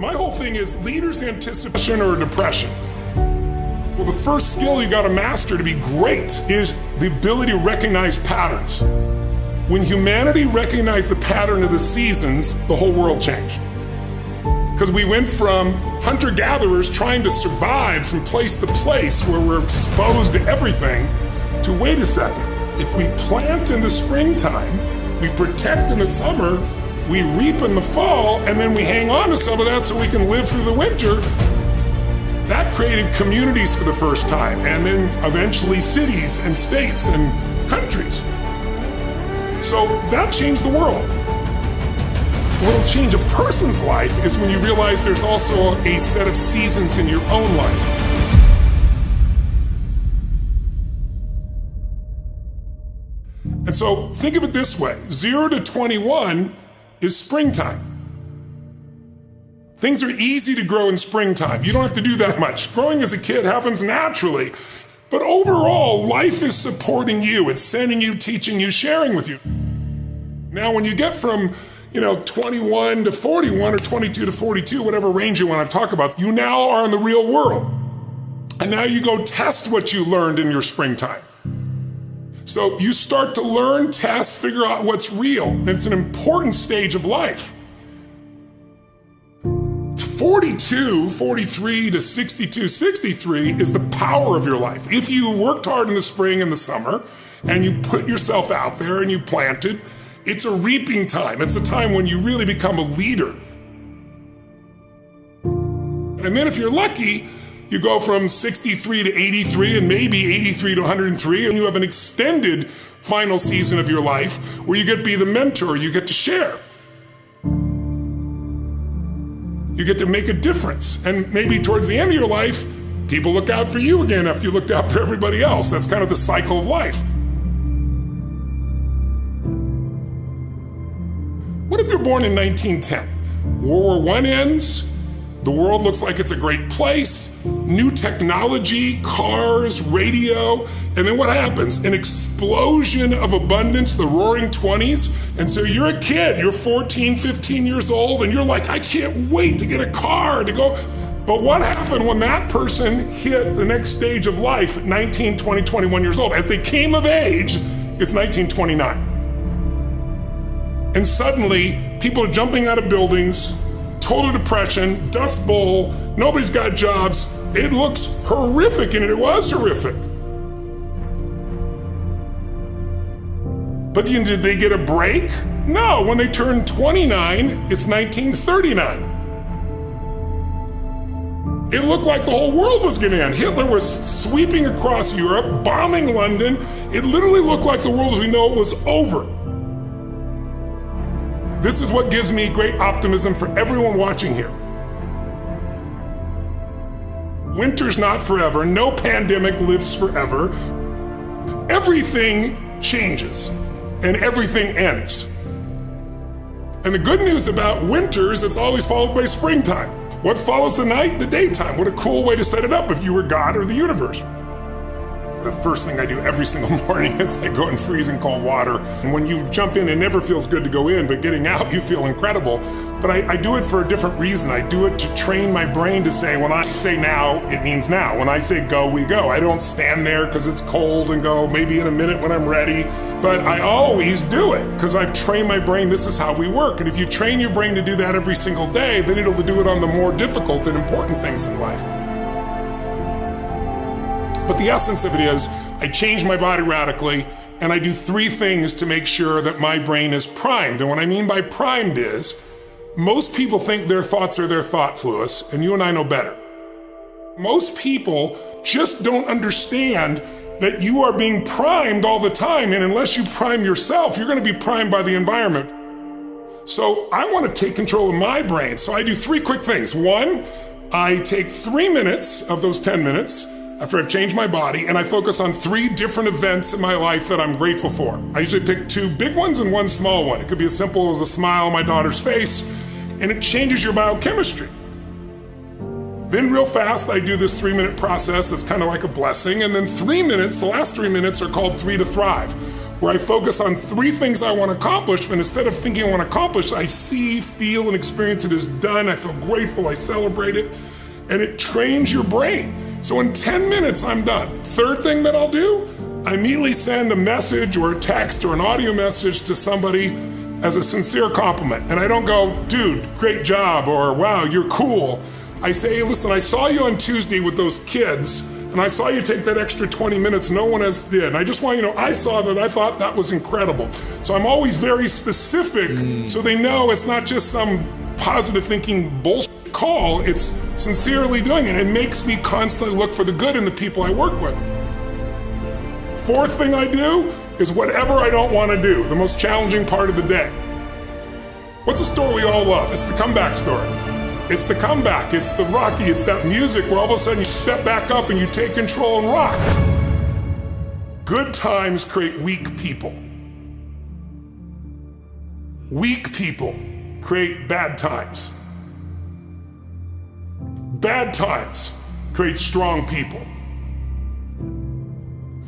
My whole thing is leaders' anticipation or depression. Well, the first skill you gotta master to be great is the ability to recognize patterns. When humanity recognized the pattern of the seasons, the whole world changed. Because we went from hunter-gatherers trying to survive from place to place where we're exposed to everything, to wait a second, if we plant in the springtime, we protect in the summer, we reap in the fall, and then we hang on to some of that so we can live through the winter. That created communities for the first time, and then eventually cities and states and countries. So that changed the world. What'll change a person's life is when you realize there's also a set of seasons in your own life. And so think of it this way, 0 to 21 is springtime. Things are easy to grow in springtime. You don't have to do that much. Growing as a kid happens naturally. But overall, life is supporting you. It's sending you, teaching you, sharing with you. Now, when you get from 21 to 41 or 22 to 42, whatever range you want to talk about, you now are in the real world. And now you go test what you learned in your springtime. So you start to learn, test, figure out what's real. And it's an important stage of life. 42, 43 to 62, 63 is the power of your life. If you worked hard in the spring and the summer, and you put yourself out there and you planted, it's a reaping time. It's a time when you really become a leader. And then if you're lucky, you go from 63 to 83 and maybe 83 to 103, and you have an extended final season of your life where you get to be the mentor, you get to share. You get to make a difference. And maybe towards the end of your life, people look out for you again after you looked out for everybody else. That's kind of the cycle of life. What if you're born in 1910? World War I ends, the world looks like it's a great place, new technology, cars, radio, and then what happens? An explosion of abundance, the roaring 20s, and so you're a kid, you're 14, 15 years old, and you're like, I can't wait to get a car, to go. But what happened when that person hit the next stage of life at 19, 20, 21 years old? As they came of age, it's 1929. And suddenly, people are jumping out of buildings, total depression, dust bowl, nobody's got jobs. It looks horrific, and it was horrific. But did they get a break? No, when they turned 29, it's 1939. It looked like the whole world was gonna end. Hitler was sweeping across Europe, bombing London. It literally looked like the world as we know it was over. This is what gives me great optimism for everyone watching here. Winter's not forever. No pandemic lives forever. Everything changes and everything ends. And the good news about winter is it's always followed by springtime. What follows the night? The daytime. What a cool way to set it up if you were God or the universe. The first thing I do every single morning is I go in freezing cold water. And when you jump in, it never feels good to go in, but getting out, you feel incredible. But I do it for a different reason. I do it to train my brain to say, when I say now, it means now. When I say go, we go. I don't stand there because it's cold and go maybe in a minute when I'm ready. But I always do it because I've trained my brain, this is how we work. And if you train your brain to do that every single day, then it'll do it on the more difficult and important things in life. But the essence of it is, I change my body radically, and I do 3 things to make sure that my brain is primed. And what I mean by primed is, most people think their thoughts are their thoughts, Lewis, and you and I know better. Most people just don't understand that you are being primed all the time, and unless you prime yourself, you're gonna be primed by the environment. So I wanna take control of my brain, so I do 3 quick things. 1, I take 3 minutes of those 10 minutes, after I've changed my body, and I focus on 3 different events in my life that I'm grateful for. I usually pick 2 big ones and 1 small one. It could be as simple as a smile on my daughter's face, and it changes your biochemistry. Then real fast, I do this 3-minute process that's kind of like a blessing, and then 3 minutes, the last 3 minutes are called 3 to Thrive. where I focus on 3 things I want to accomplish, but instead of thinking I want to accomplish, I see, feel, and experience it as done. I feel grateful, I celebrate it, and it trains your brain. So in 10 minutes, I'm done. 3rd thing that I'll do, I immediately send a message or a text or an audio message to somebody as a sincere compliment. And I don't go, dude, great job, or wow, you're cool. I say, hey, listen, I saw you on Tuesday with those kids, and I saw you take that extra 20 minutes no one else did. And I just want you to know, I saw that, I thought that was incredible. So I'm always very specific so they know it's not just some positive thinking bullshit call, it's sincerely doing it. It makes me constantly look for the good in the people I work with. 4th thing I do is whatever I don't want to do, the most challenging part of the day. What's a story we all love? It's the comeback story. It's the comeback, it's the Rocky, it's that music where all of a sudden you step back up and you take control and rock. Good times create weak people. Weak people create bad times. Bad times create strong people.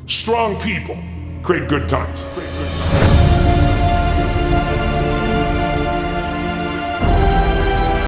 Strong people create good times.